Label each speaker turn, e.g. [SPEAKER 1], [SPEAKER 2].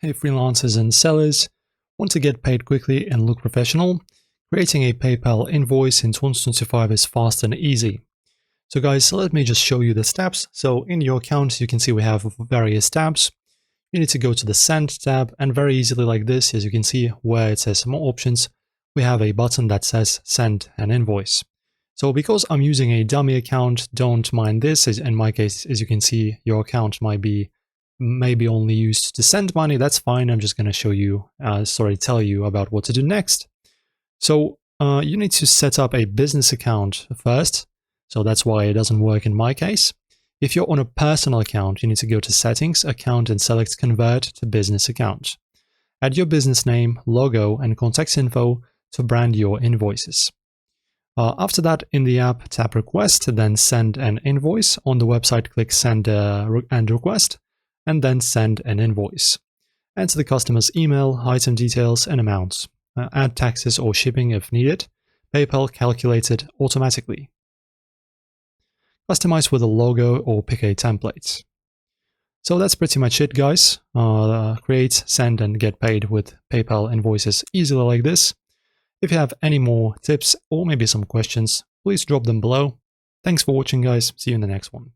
[SPEAKER 1] If freelancers and sellers want to get paid quickly and look professional, creating a PayPal invoice in 2025 is fast and easy. So guys, let me just show you the steps. So in your account, you can see we have various tabs. You need to go to the Send tab, and very easily like this, as you can see where it says more options, we have a button that says Send an Invoice. So because I'm using a dummy account, don't mind this. In my case, as you can see, your account might be maybe only used to send money. That's fine. I'm just going to show you, tell you about what to do next. So you need to set up a business account first. So that's why it doesn't work in my case. If you're on a personal account, you need to go to Settings, Account, and select Convert to Business Account. Add your business name, logo, and contact info to brand your invoices. After that, in the app, tap Request, then Send an Invoice. On the website, click Send and Request, and then Send an Invoice. Enter the customer's email, item details, and amounts. Add taxes or shipping if needed. PayPal calculated automatically. Customize with a logo or pick a template. So that's pretty much it, guys. Create, send, and get paid with PayPal invoices easily like this. If you have any more tips or maybe some questions, please drop them below. Thanks for watching, guys. See you in the next one.